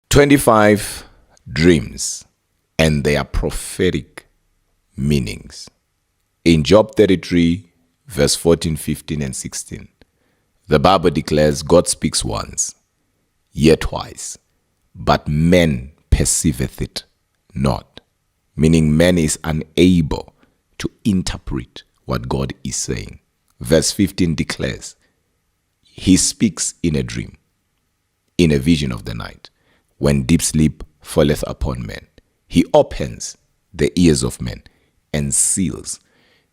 25 dreams and their prophetic meanings. In Job 33, verse 14, 15, and 16, the Bible declares God speaks once, yet twice, but man perceiveth it not. Meaning man is unable to interpret what God is saying. Verse 15 declares, he speaks in a dream, in a vision of the night, when deep sleep falleth upon men. He opens the ears of men and seals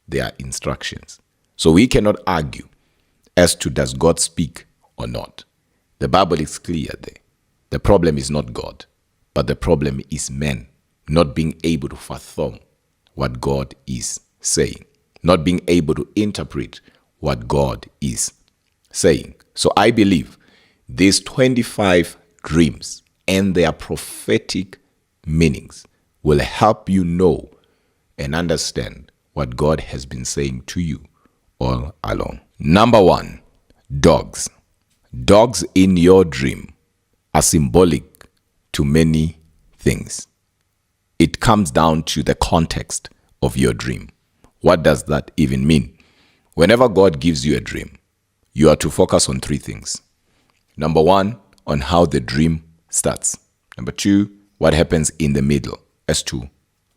their instructions. So we cannot argue as to does God speak or not. The Bible is clear there. The problem is not God, but the problem is men not being able to fathom what God is saying, not being able to interpret what God is saying. So I believe these 25 dreams and their prophetic meanings will help you know and understand what God has been saying to you all along. Number 1, dogs. Dogs in your dream are symbolic to many things. It comes down to the context of your dream. What does that even mean? Whenever God gives you a dream, you are to focus on 3 things. Number 1, on how the dream starts. Number 2, what happens in the middle as to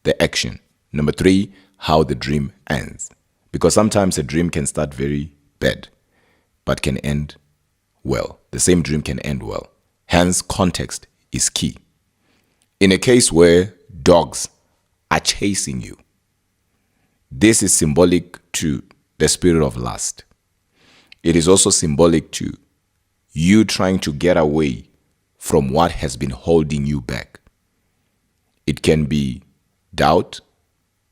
the action. Number 3, how the dream ends. Because sometimes a dream can start very bad, but can end well. The same dream can end well. Hence, context is key. In a case where dogs are chasing you, this is symbolic to the spirit of lust. It is also symbolic to you trying to get away from what has been holding you back. It can be doubt.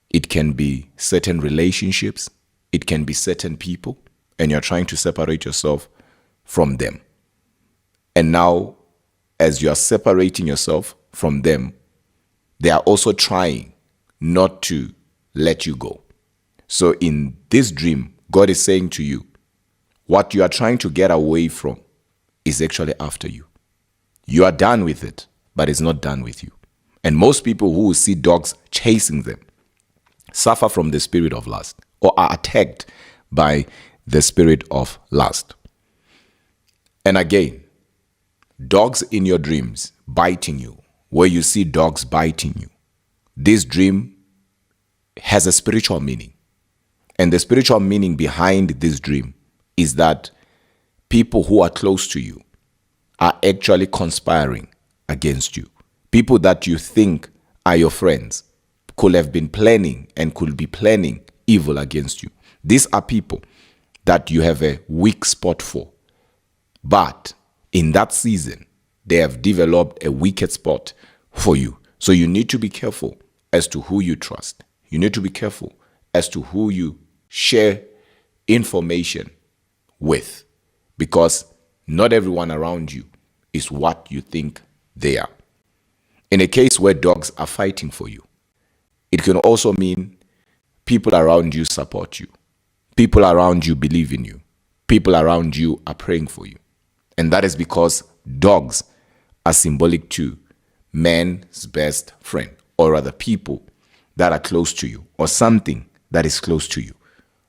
It can be certain relationships. It can be certain people, and you're trying to separate yourself from them. And now, as you are separating yourself from them, they are also trying not to let you go. So in this dream, God is saying to you, what you are trying to get away from is actually after you. You are done with it, but it's not done with you. And most people who see dogs chasing them suffer from the spirit of lust or are attacked by the spirit of lust. And again, dogs in your dreams biting you, where you see dogs biting you, this dream has a spiritual meaning. And the spiritual meaning behind this dream is that people who are close to you are actually conspiring against you. People that you think are your friends could have been planning and could be planning evil against you. These are people that you have a weak spot for. But in that season, they have developed a wicked spot for you. So you need to be careful as to who you trust. You need to be careful as to who you share information with, because not everyone around you is what you think they are. In a case where dogs are fighting for you, it can also mean people around you support you. People around you believe in you. People around you are praying for you. And that is because dogs are symbolic to man's best friend, or rather people that are close to you, or something that is close to you.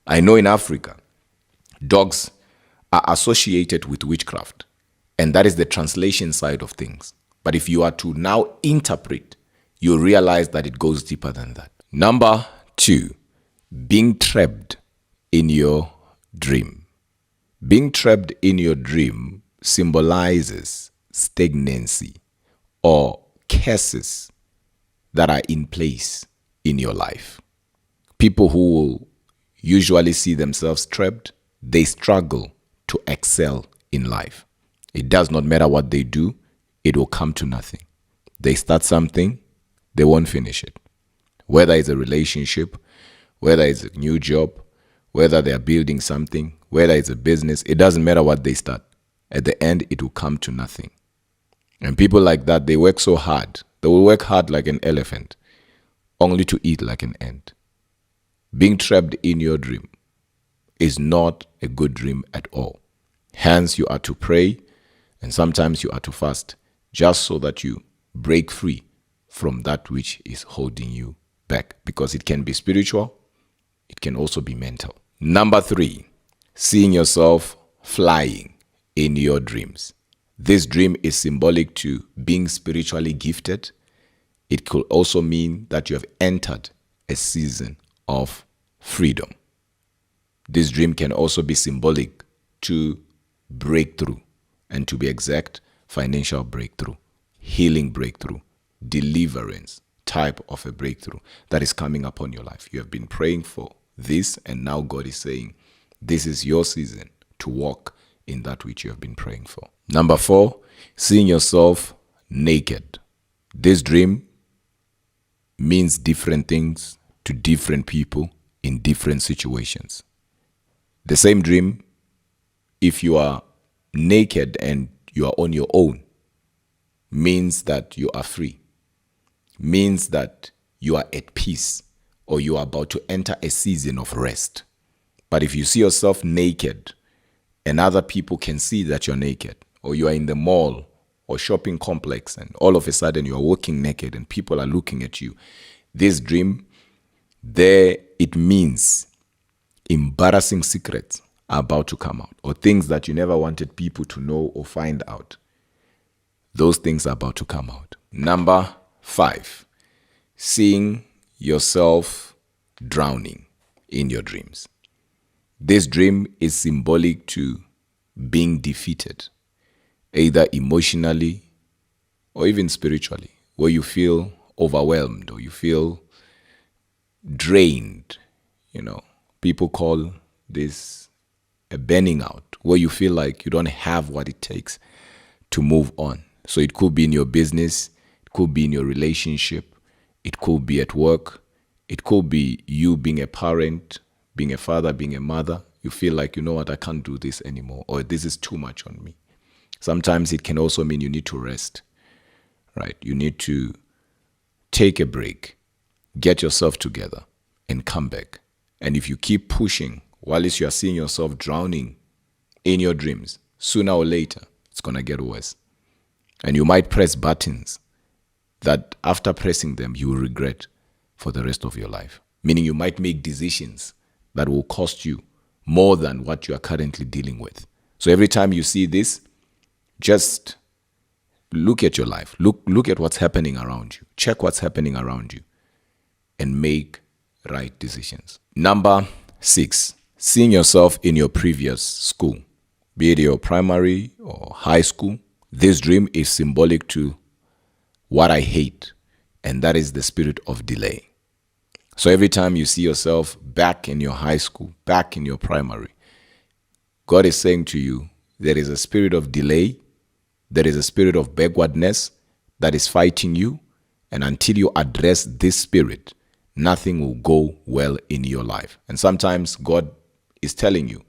I know in Africa, dogs are associated with witchcraft, and that is the translation side of things. But if you are to now interpret, you realize that it goes deeper than that. Number 2, being trapped in your dream. Being trapped in your dream symbolizes stagnancy or curses that are in place in your life. People who will usually see themselves trapped, they struggle to excel in life. It does not matter what they do, it will come to nothing. They start something, they won't finish it. Whether it's a relationship, whether it's a new job, whether they are building something, whether it's a business, it doesn't matter what they start. At the end, it will come to nothing. And people like that, they work so hard. They will work hard like an elephant, only to eat like an ant. Being trapped in your dream is not a good dream at all. Hence, you are to pray, and sometimes you are to fast, just so that you break free from that which is holding you back, because it can be spiritual, it can also be mental. Number 3, seeing yourself flying in your dreams. This dream is symbolic to being spiritually gifted. It could also mean that you have entered a season of freedom. This dream can also be symbolic to breakthrough, and to be exact, financial breakthrough, healing breakthrough, deliverance type of a breakthrough that is coming upon your life. You have been praying for this, and now God is saying, this is your season to walk in that which you have been praying for. Number 4, seeing yourself naked. This dream means different things to different people in different situations. The same dream, if you are naked and you are on your own, means that you are free, means that you are at peace, or you are about to enter a season of rest. But if you see yourself naked and other people can see that you're naked, or you are in the mall or shopping complex and all of a sudden you are walking naked and people are looking at you, this dream, there it means embarrassing secrets are about to come out, or things that you never wanted people to know or find out. Those things are about to come out. Number 5, seeing yourself drowning in your dreams. This dream is symbolic to being defeated, either emotionally or even spiritually, where you feel overwhelmed or you feel drained. People call this a burning out, where you feel like you don't have what it takes to move on. So it could be in your business, it could be in your relationship, it could be at work, it could be you being a parent, being a father, being a mother. You feel like, you know what, I can't do this anymore, or this is too much on me. Sometimes it can also mean you need to rest, right? You need to take a break, get yourself together, and come back. And if you keep pushing, while you are seeing yourself drowning in your dreams, sooner or later, it's going to get worse. And you might press buttons that after pressing them, you will regret for the rest of your life. Meaning you might make decisions that will cost you more than what you are currently dealing with. So every time you see this, just look at your life. Look at what's happening around you. Check what's happening around you and make right decisions. Number 6, seeing yourself in your previous school, be it your primary or high school. This dream is symbolic to what I hate, and that is the spirit of delay. So every time you see yourself back in your high school, back in your primary, God is saying to you, there is a spirit of delay, there is a spirit of backwardness that is fighting you, and until you address this spirit, nothing will go well in your life. And sometimes God is telling you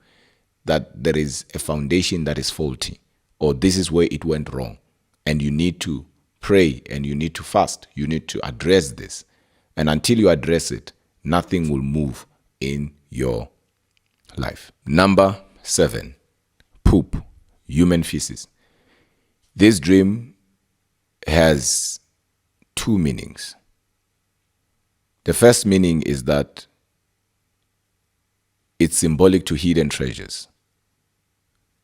that there is a foundation that is faulty, or this is where it went wrong, and you need to pray and you need to fast. You need to address this. And until you address it, nothing will move in your life. Number 7, poop, human feces. This dream has 2 meanings. The first meaning is that it's symbolic to hidden treasures,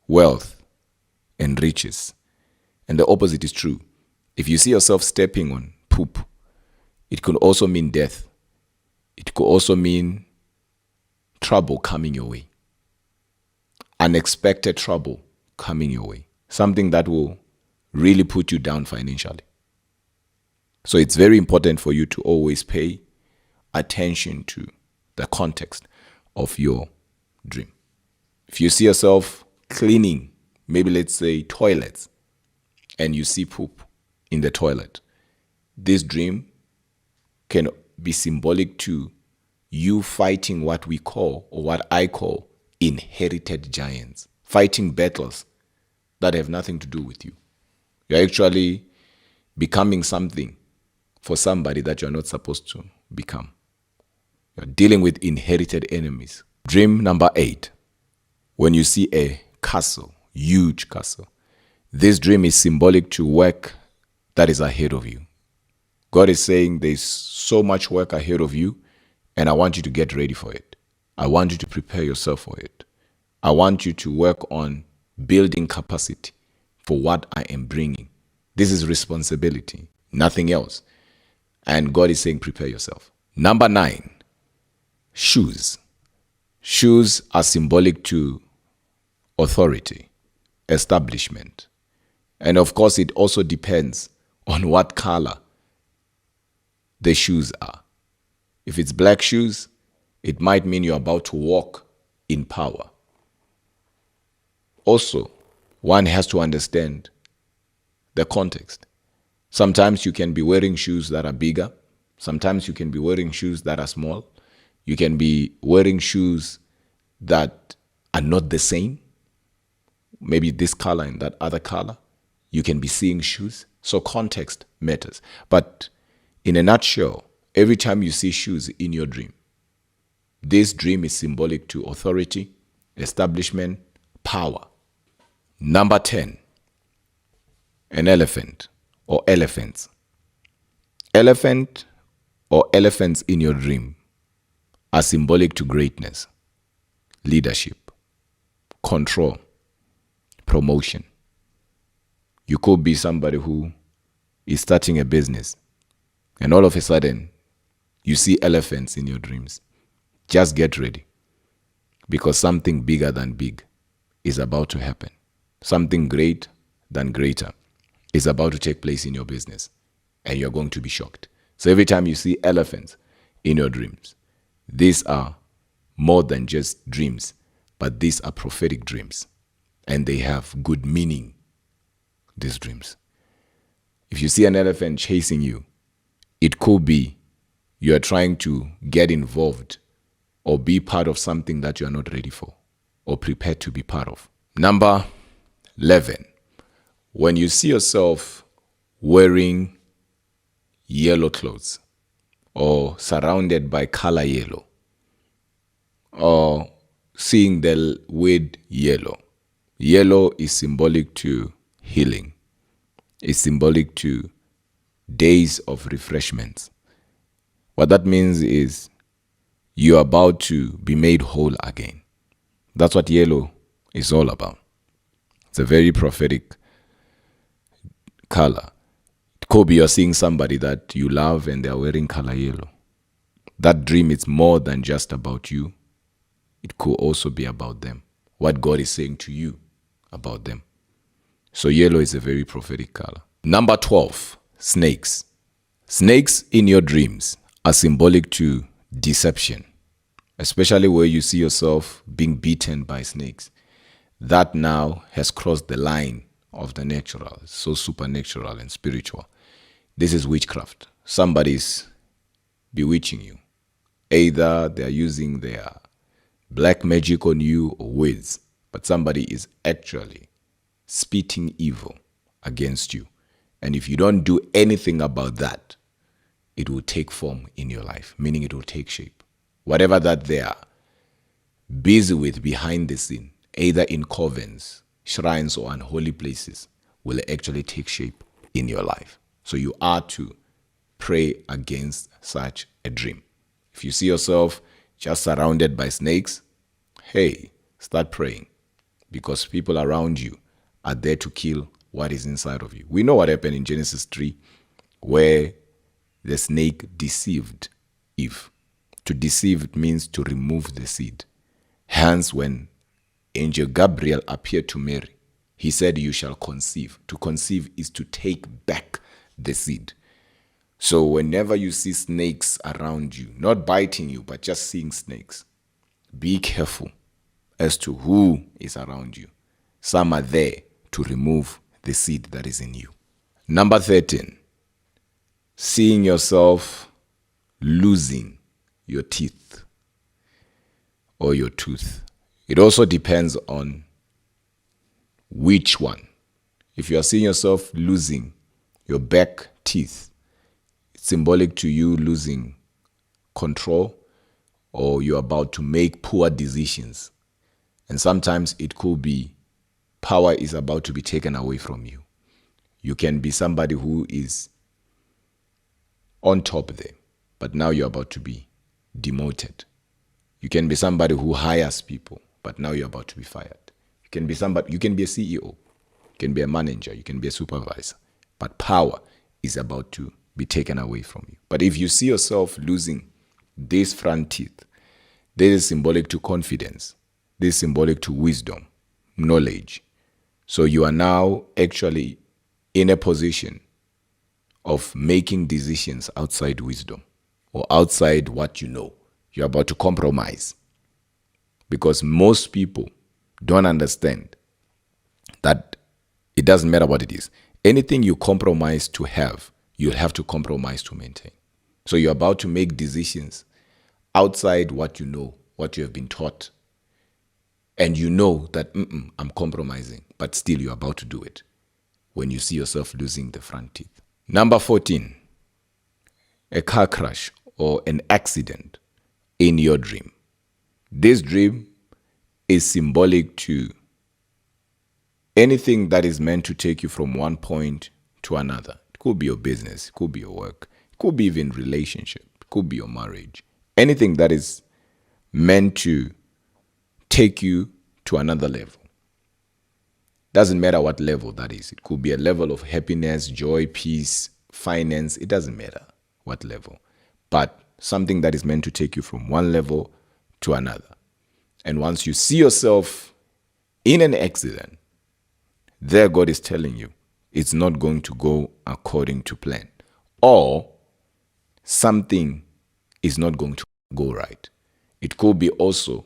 wealth, and riches. And the opposite is true. If you see yourself stepping on poop, it could also mean death. It could also mean trouble coming your way. Unexpected trouble coming your way. Something that will really put you down financially. So it's very important for you to always pay attention to the context of your dream. If you see yourself cleaning, maybe let's say toilets, and you see poop in the toilet, this dream can be symbolic to you fighting what we call, or what I call, inherited giants, fighting battles that have nothing to do with you. You're actually becoming something for somebody that you're not supposed to become. You're dealing with inherited enemies. Dream number 8, when you see a castle, huge castle. This dream is symbolic to work that is ahead of you. God is saying there's so much work ahead of you, and I want you to get ready for it. I want you to prepare yourself for it. I want you to work on building capacity for what I am bringing. This is responsibility, nothing else. And God is saying, prepare yourself. Number 9, shoes. Shoes are symbolic to authority, establishment. And of course, it also depends on what color the shoes are. If it's black shoes, it might mean you're about to walk in power. Also, one has to understand the context. Sometimes you can be wearing shoes that are bigger. Sometimes you can be wearing shoes that are small. You can be wearing shoes that are not the same. Maybe this color and that other color. You can be seeing shoes. So context matters. But in a nutshell, every time you see shoes in your dream, this dream is symbolic to authority, establishment, power. Number 10, an elephant or elephants. Elephant or elephants in your dream are symbolic to greatness, leadership, control, promotion. You could be somebody who is starting a business, and all of a sudden, you see elephants in your dreams. Just get ready, because something bigger than big is about to happen. Something great than greater is about to take place in your business, and you're going to be shocked. So every time you see elephants in your dreams, these are more than just dreams, but these are prophetic dreams, and they have good meaning, these dreams. If you see an elephant chasing you, it could be you are trying to get involved or be part of something that you are not ready for or prepared to be part of. Number 11, when you see yourself wearing yellow clothes or surrounded by color yellow or seeing the word yellow. Yellow is symbolic to healing. It's symbolic to days of refreshments. What that means is you're about to be made whole again. That's what yellow is all about. It's a very prophetic color. It could be you're seeing somebody that you love and they're wearing color yellow. That dream is more than just about you. It could also be about them. What God is saying to you about them. So yellow is a very prophetic color. Number 12, snakes. Snakes in your dreams are symbolic to deception, especially where you see yourself being beaten by snakes. That now has crossed the line of the natural, so supernatural and spiritual. This is witchcraft. Somebody's bewitching you. Either they are using their black magic on you or words, but somebody is actually spitting evil against you. And if you don't do anything about that, it will take form in your life, meaning it will take shape. Whatever that they are busy with behind the scene, either in covens, shrines, or unholy places, will actually take shape in your life. So you are to pray against such a dream. If you see yourself just surrounded by snakes, hey, start praying, because people around you are there to kill what is inside of you. We know what happened in Genesis 3, where the snake deceived Eve. To deceive means to remove the seed. Hence, when Angel Gabriel appeared to Mary, he said, you shall conceive. To conceive is to take back the seed. So whenever you see snakes around you, not biting you, but just seeing snakes, be careful as to who is around you. Some are there to remove the seed that is in you. Number 13, seeing yourself losing your teeth or your tooth. It also depends on which one. If you are seeing yourself losing your back teeth, it's symbolic to you losing control, or you're about to make poor decisions. And sometimes it could be power is about to be taken away from you. You can be somebody who is on top there, but now you're about to be demoted. You can be somebody who hires people, but now you're about to be fired. You can be somebody, you can be a CEO, you can be a manager, you can be a supervisor, but power is about to be taken away from you. But if you see yourself losing these front teeth, this is symbolic to confidence. This is symbolic to wisdom, knowledge. So you are now actually in a position of making decisions outside wisdom or outside what you know. You're about to compromise. Because most people don't understand that it doesn't matter what it is. Anything you compromise to have, you'll have to compromise to maintain. So you're about to make decisions outside what you know, what you have been taught. And you know that, I'm compromising, but still you're about to do it when you see yourself losing the front teeth. Number 14, a car crash or an accident in your dream. This dream is symbolic to anything that is meant to take you from one point to another. It could be your business, it could be your work, it could be even relationship, it could be your marriage. Anything that is meant to take you to another level. Doesn't matter what level that is. It could be a level of happiness, joy, peace, finance. It doesn't matter what level. But something that is meant to take you from one level to another. And once you see yourself in an accident, there God is telling you it's not going to go according to plan. Or something is not going to go right. It could be also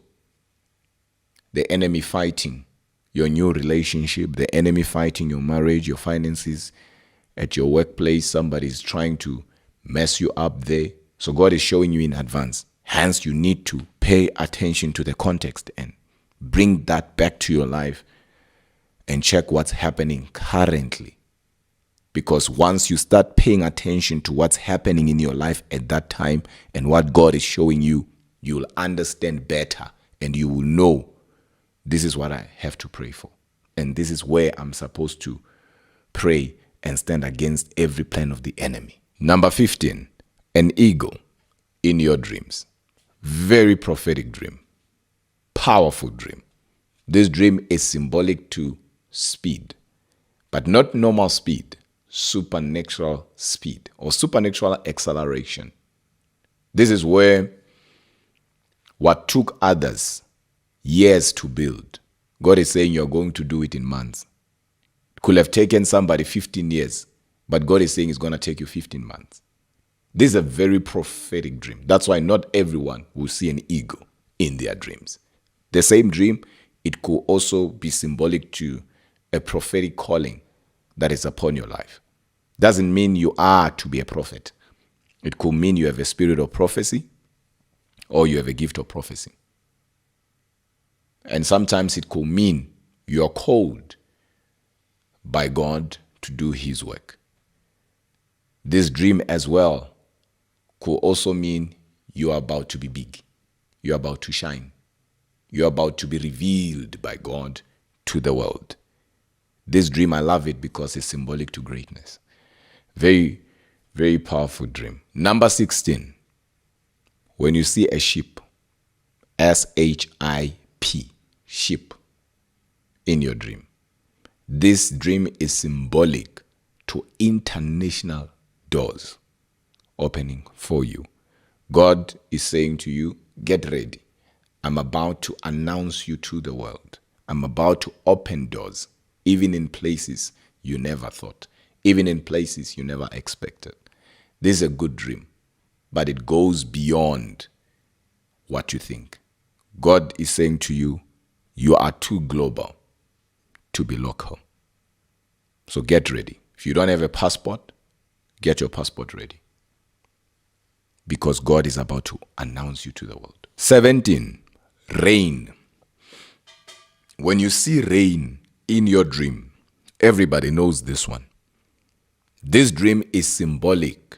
the enemy fighting your new relationship, the enemy fighting your marriage, your finances, at your workplace. Somebody is trying to mess you up there. So God is showing you in advance. Hence, you need to pay attention to the context and bring that back to your life and check what's happening currently. Because once you start paying attention to what's happening in your life at that time and what God is showing you, you'll understand better and you will know this is what I have to pray for. And this is where I'm supposed to pray and stand against every plan of the enemy. Number 15, an eagle in your dreams. Very prophetic dream. Powerful dream. This dream is symbolic to speed, but not normal speed, supernatural speed or supernatural acceleration. This is where what took others years to build, God is saying you're going to do it in months. It could have taken somebody 15 years, but God is saying it's going to take you 15 months. This is a very prophetic dream. That's why not everyone will see an eagle in their dreams. The same dream, it could also be symbolic to a prophetic calling that is upon your life. Doesn't mean you are to be a prophet. It could mean you have a spirit of prophecy or you have a gift of prophecy. And sometimes it could mean you are called by God to do His work. This dream as well could also mean you are about to be big. You are about to shine. You are about to be revealed by God to the world. This dream, I love it because it's symbolic to greatness. Very, very powerful dream. Number 16, when you see a ship, S-H-I-P, ship, in your dream. This dream is symbolic to international doors opening for you. God is saying to you, get ready. I'm about to announce you to the world. I'm about to open doors, even in places you never thought, even in places you never expected. This is a good dream, but it goes beyond what you think. God is saying to you, you are too global to be local. So get ready. If you don't have a passport, get your passport ready. Because God is about to announce you to the world. 17, rain. When you see rain in your dream, everybody knows this one. This dream is symbolic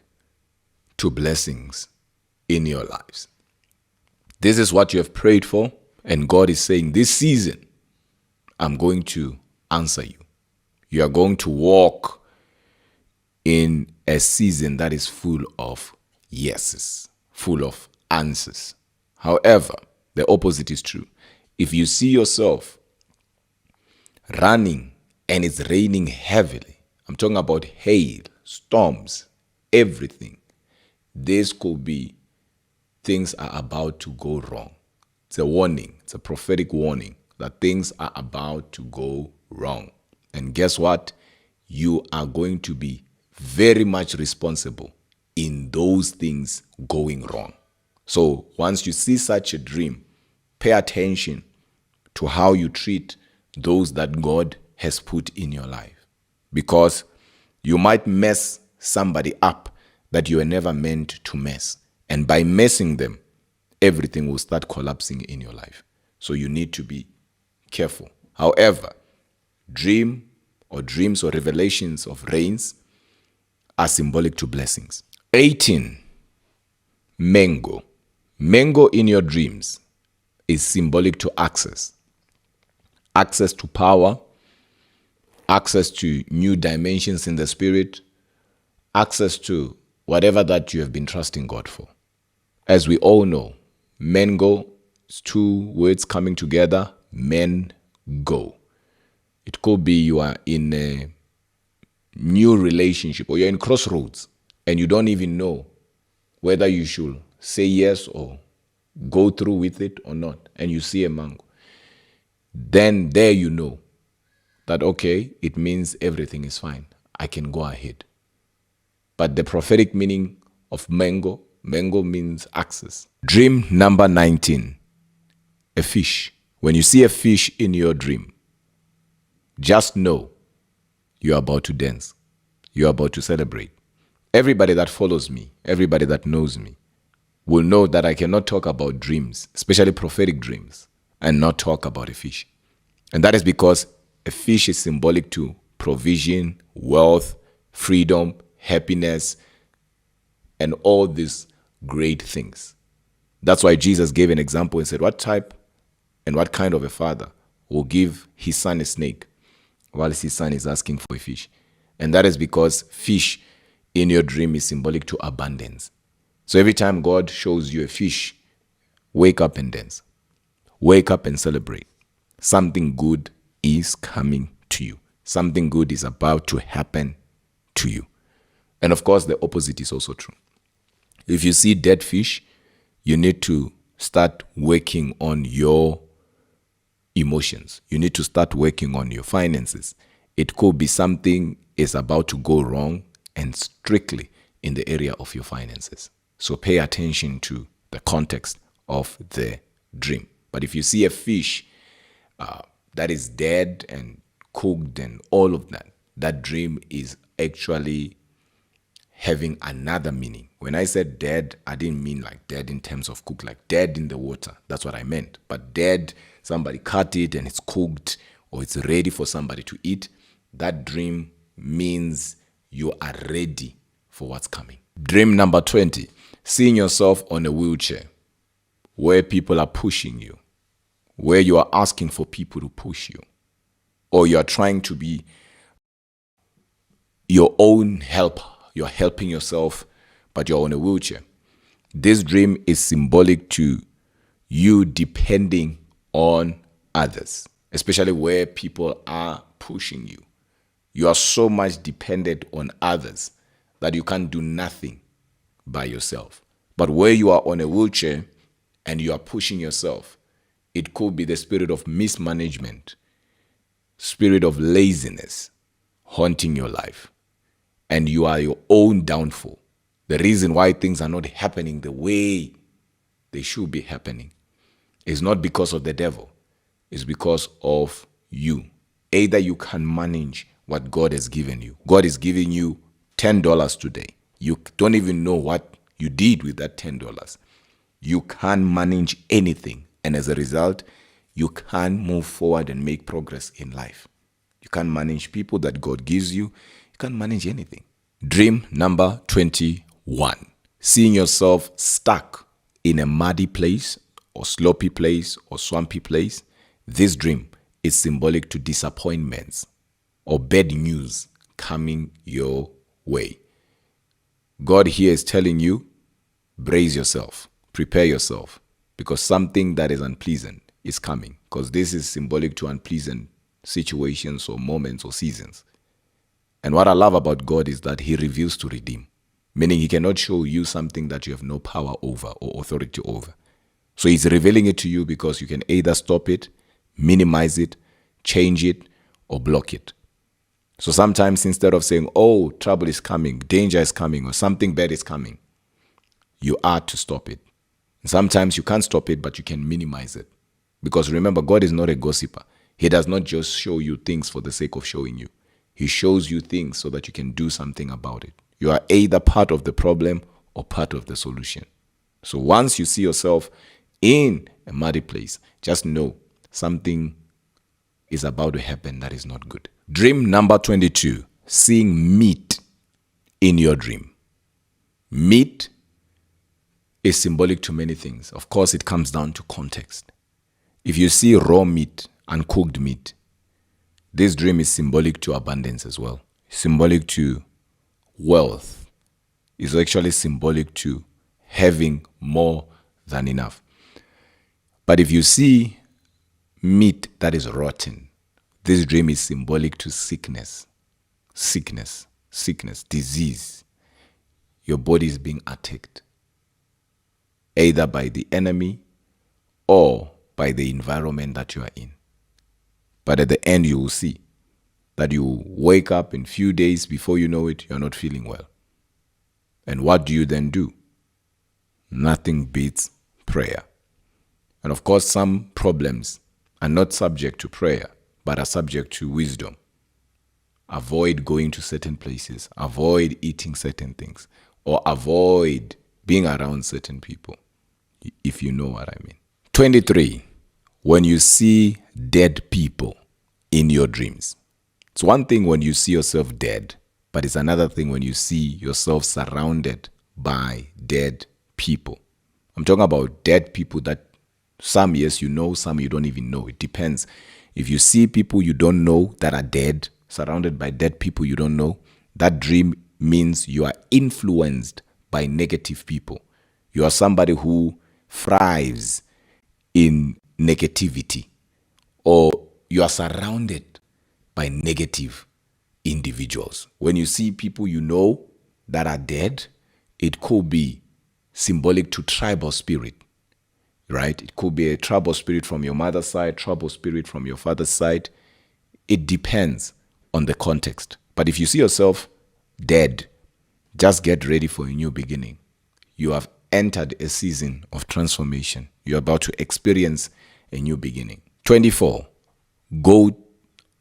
to blessings in your lives. This is what you have prayed for, and God is saying, this season, I'm going to answer you. You are going to walk in a season that is full of yeses, full of answers. However, the opposite is true. If you see yourself running and it's raining heavily, I'm talking about hail, storms, everything, this could be things are about to go wrong. It's a warning. It's a prophetic warning that things are about to go wrong. And guess what? You are going to be very much responsible in those things going wrong. So once you see such a dream, pay attention to how you treat those that God has put in your life. Because you might mess somebody up that you were never meant to mess. And by messing them, everything will start collapsing in your life. So you need to be careful. However, dreams or revelations of rains are symbolic to blessings. 18, mango. Mango in your dreams is symbolic to access. Access to power, access to new dimensions in the spirit, access to whatever that you have been trusting God for. As we all know, mango is two words coming together, men go. It could be you are in a new relationship or you're in crossroads and you don't even know whether you should say yes or go through with it or not, and you see a mango. Then there you know that, okay, it means everything is fine. I can go ahead. But the prophetic meaning of mango means access. Dream number 19, a fish. When you see a fish in your dream, just know you're about to dance. You're about to celebrate. Everybody that follows me, everybody that knows me, will know that I cannot talk about dreams, especially prophetic dreams, and not talk about a fish. And that is because a fish is symbolic to provision, wealth, freedom, happiness, and all these great things. That's why Jesus gave an example and said, what type and what kind of a father will give his son a snake while his son is asking for a fish? And that is because fish in your dream is symbolic to abundance. So every time God shows you a fish, wake up and dance. Wake up and celebrate. Something good is coming to you. Something good is about to happen to you. And of course, the opposite is also true. If you see dead fish, you need to start working on your emotions. You need to start working on your finances. It could be something is about to go wrong, and strictly in the area of your finances. So pay attention to the context of the dream. But if you see a fish that is dead and cooked and all of that, that dream is actually having another meaning. When I said dead, I didn't mean like dead in terms of cook, like dead in the water. That's what I meant. But dead, somebody cut it and it's cooked or it's ready for somebody to eat. That dream means you are ready for what's coming. Dream number 20, seeing yourself on a wheelchair where people are pushing you, where you are asking for people to push you, or you are trying to be your own helper. You're helping yourself, but you're on a wheelchair. This dream is symbolic to you depending on others, especially where people are pushing you. You are so much dependent on others that you can't do nothing by yourself. But where you are on a wheelchair and you are pushing yourself, it could be the spirit of mismanagement, spirit of laziness haunting your life. And you are your own downfall. The reason why things are not happening the way they should be happening is not because of the devil. It's because of you. Either you can manage what God has given you. God is giving you $10 today. You don't even know what you did with that $10. You can't manage anything. And as a result, you can't move forward and make progress in life. You can't manage people that God gives you. You can't manage anything. Dream number 21. Seeing yourself stuck in a muddy place or sloppy place or swampy place. This dream is symbolic to disappointments or bad news coming your way. God here is telling you, brace yourself, prepare yourself, because something that is unpleasant is coming, because this is symbolic to unpleasant situations or moments or seasons. And what I love about God is that he reveals to redeem, meaning he cannot show you something that you have no power over or authority over. So he's revealing it to you because you can either stop it, minimize it, change it, or block it. So sometimes instead of saying, oh, trouble is coming, danger is coming, or something bad is coming, you are to stop it. And sometimes you can't stop it, but you can minimize it. Because remember, God is not a gossiper. He does not just show you things for the sake of showing you. He shows you things so that you can do something about it. You are either part of the problem or part of the solution. So once you see yourself in a muddy place, just know something is about to happen that is not good. Dream number 22, seeing meat in your dream. Meat is symbolic to many things. Of course, it comes down to context. If you see raw meat, uncooked meat, this dream is symbolic to abundance as well. Symbolic to wealth. It's actually symbolic to having more than enough. But if you see meat that is rotten, this dream is symbolic to sickness, disease. Your body is being attacked, either by the enemy or by the environment that you are in. But at the end, you will see that you wake up in few days, before you know it, you're not feeling well. And what do you then do? Nothing beats prayer. And of course, some problems are not subject to prayer, but are subject to wisdom. Avoid going to certain places, avoid eating certain things, or avoid being around certain people, if you know what I mean. 23, when you see dead people in your dreams. It's one thing when you see yourself dead, but it's another thing when you see yourself surrounded by dead people. I'm talking about dead people that some, yes, you know, some you don't even know. It depends. If you see people you don't know that are dead, surrounded by dead people you don't know, that dream means you are influenced by negative people. You are somebody who thrives in negativity, or you are surrounded by negative individuals. When you see people you know that are dead, it could be symbolic to tribal spirit, right? It could be a tribal spirit from your mother's side, tribal spirit from your father's side. It depends on the context. But if you see yourself dead, just get ready for a new beginning. You have entered a season of transformation. You're about to experience a new beginning. 24, goat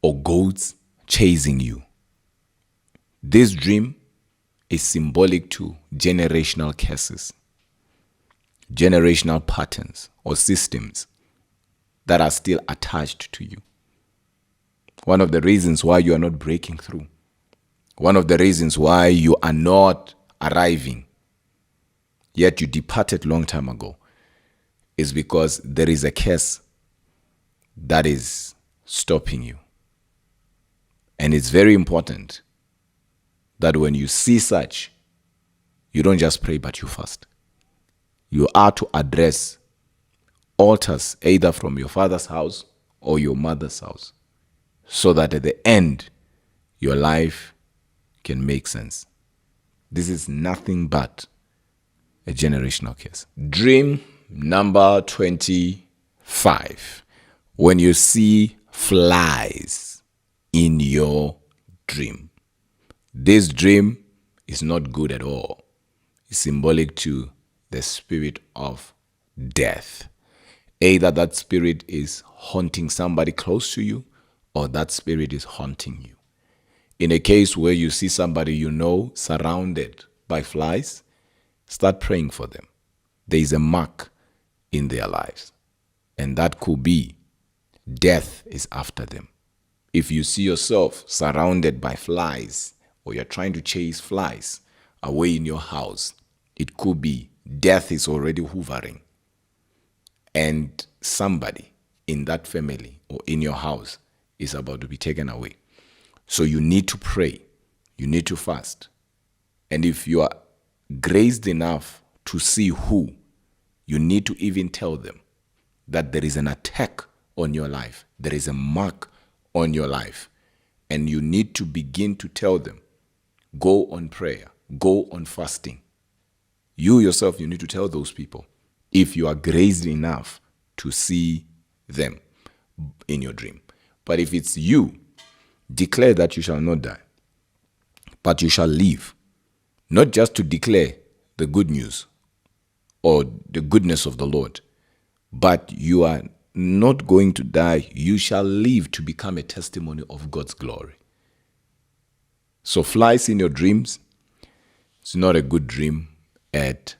or goats chasing you. This dream is symbolic to generational curses, generational patterns or systems that are still attached to you. One of the reasons why you are not breaking through, one of the reasons why you are not arriving, yet you departed long time ago, is because there is a curse that is stopping you. And it's very important that when you see such, you don't just pray, but you fast. You are to address altars either from your father's house or your mother's house, so that at the end, your life can make sense. This is nothing but a generational curse. Dream number 25. When you see flies in your dream. This dream is not good at all. It's symbolic to the spirit of death. Either that spirit is haunting somebody close to you, or that spirit is haunting you. In a case where you see somebody you know surrounded by flies, start praying for them. There is a mark in their lives, and that could be death is after them. If you see yourself surrounded by flies, or you're trying to chase flies away in your house, it could be death is already hovering, and somebody in that family or in your house is about to be taken away. So you need to pray. You need to fast. And if you are graced enough to see who, you need to even tell them that there is an attack on your life. There is a mark on your life. And you need to begin to tell them, go on prayer, go on fasting. You yourself, you need to tell those people if you are graced enough to see them in your dream. But if it's you, declare that you shall not die, but you shall live. Not just to declare the good news or the goodness of the Lord, but you are not going to die. You shall live to become a testimony of God's glory. So flies in your dreams, it's not a good dream at